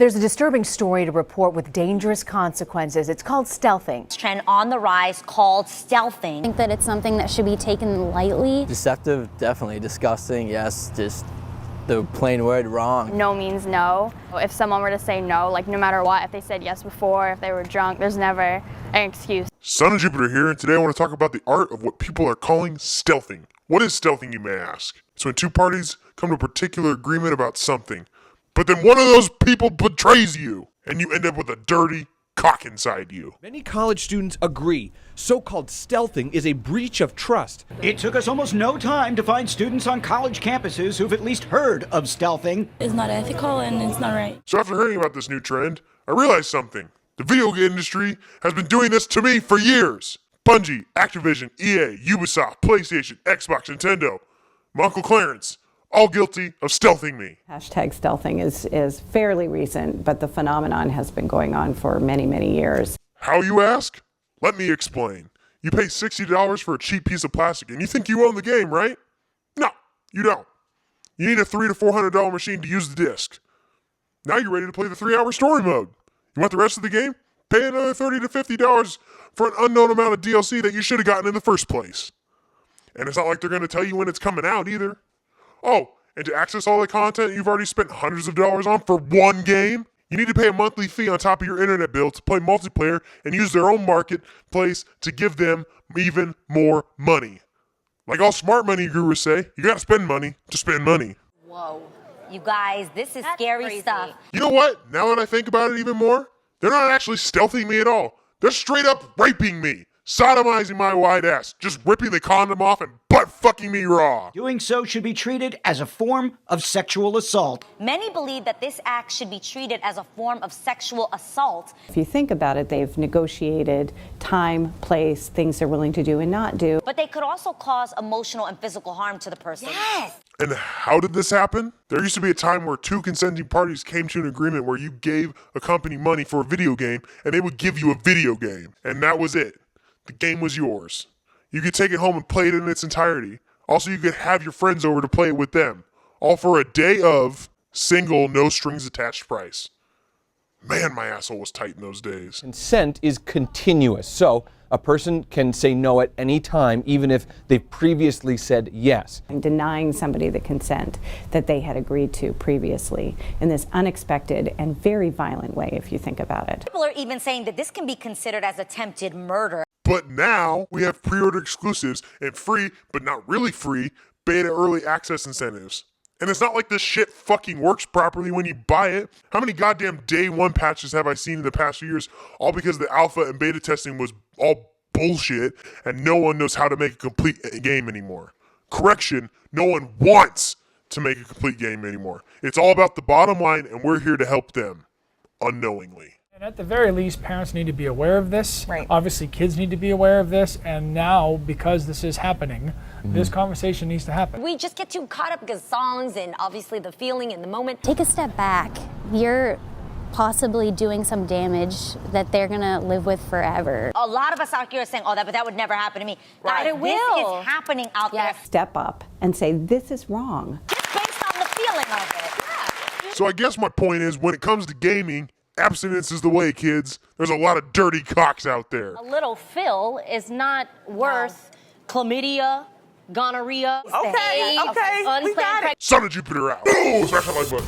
There's a disturbing story to report with dangerous consequences. It's called stealthing. Trend on the rise called stealthing. I think that it's something that should be taken lightly. Deceptive, definitely. Disgusting, yes. Just the plain word wrong. No means no. If someone were to say no, like no matter what, if they said yes before, if they were drunk, there's never an excuse. Son of Jupiter here, and today I want to talk about the art of what people are calling stealthing. What is stealthing, you may ask? It's when two parties come to a particular agreement about something, but then one of those people betrays you, and you end up with a dirty cock inside you. Many college students agree so-called stealthing is a breach of trust. It took us almost no time to find students on college campuses who've at least heard of stealthing. It's not ethical and it's not right. So after hearing about this new trend, I realized something. The video game industry has been doing this to me for years. Bungie, Activision, EA, Ubisoft, PlayStation, Xbox, Nintendo, my Uncle Clarence, all guilty of stealthing me. Hashtag stealthing is fairly recent, but the phenomenon has been going on for many, many years. How, you ask? Let me explain. You pay $60 for a cheap piece of plastic and you think you own the game, right? No, you don't. You need a $300 to $400 machine to use the disc. Now you're ready to play the 3-hour story mode. You want the rest of the game? Pay another $30 to $50 for an unknown amount of DLC that you should have gotten in the first place. And it's not like they're going to tell you when it's coming out either. Oh, and to access all the content you've already spent hundreds of dollars on for one game, you need to pay a monthly fee on top of your internet bill to play multiplayer and use their own marketplace to give them even more money. Like all smart money gurus say, you gotta spend money to spend money. Whoa. You guys, this is scary stuff. You know what? Now that I think about it even more, they're not actually stealthing me at all. They're straight up raping me, sodomizing my wide ass, just ripping the condom off and butt-fucking me raw. Doing so should be treated as a form of sexual assault. Many believe that this act should be treated as a form of sexual assault. If you think about it, they've negotiated time, place, things they're willing to do and not do. But they could also cause emotional and physical harm to the person. Yes! And how did this happen? There used to be a time where two consenting parties came to an agreement where you gave a company money for a video game and they would give you a video game. And that was it. The game was yours. You could take it home and play it in its entirety. Also, you could have your friends over to play it with them. All for a day of single, no strings attached price. Man, my asshole was tight in those days. Consent is continuous, so a person can say no at any time, even if they've previously said yes. And denying somebody the consent that they had agreed to previously in this unexpected and very violent way, if you think about it. People are even saying that this can be considered as attempted murder. But now we have pre-order exclusives and free, but not really free, beta early access incentives. And it's not like this shit fucking works properly when you buy it. How many goddamn day one patches have I seen in the past few years, all because the alpha and beta testing was all bullshit and no one knows how to make a complete game anymore. Correction, no one wants to make a complete game anymore. It's all about the bottom line and we're here to help them, unknowingly. And at the very least, parents need to be aware of this. Right. Obviously, kids need to be aware of this. And now, because this is happening, this conversation needs to happen. We just get too caught up because songs and obviously the feeling in the moment. Take a step back. You're possibly doing some damage that they're gonna live with forever. A lot of us out here are saying, oh, that would never happen to me. Right. Guys, It will. This is happening out there. Step up and say, this is wrong. Just based on the feeling of it. Yeah. So I guess my point is, when it comes to gaming, abstinence is the way, kids. There's a lot of dirty cocks out there. A little fill is not worth chlamydia, gonorrhea, Okay, we got it. Son of Jupiter out. Boom! Smash that like button.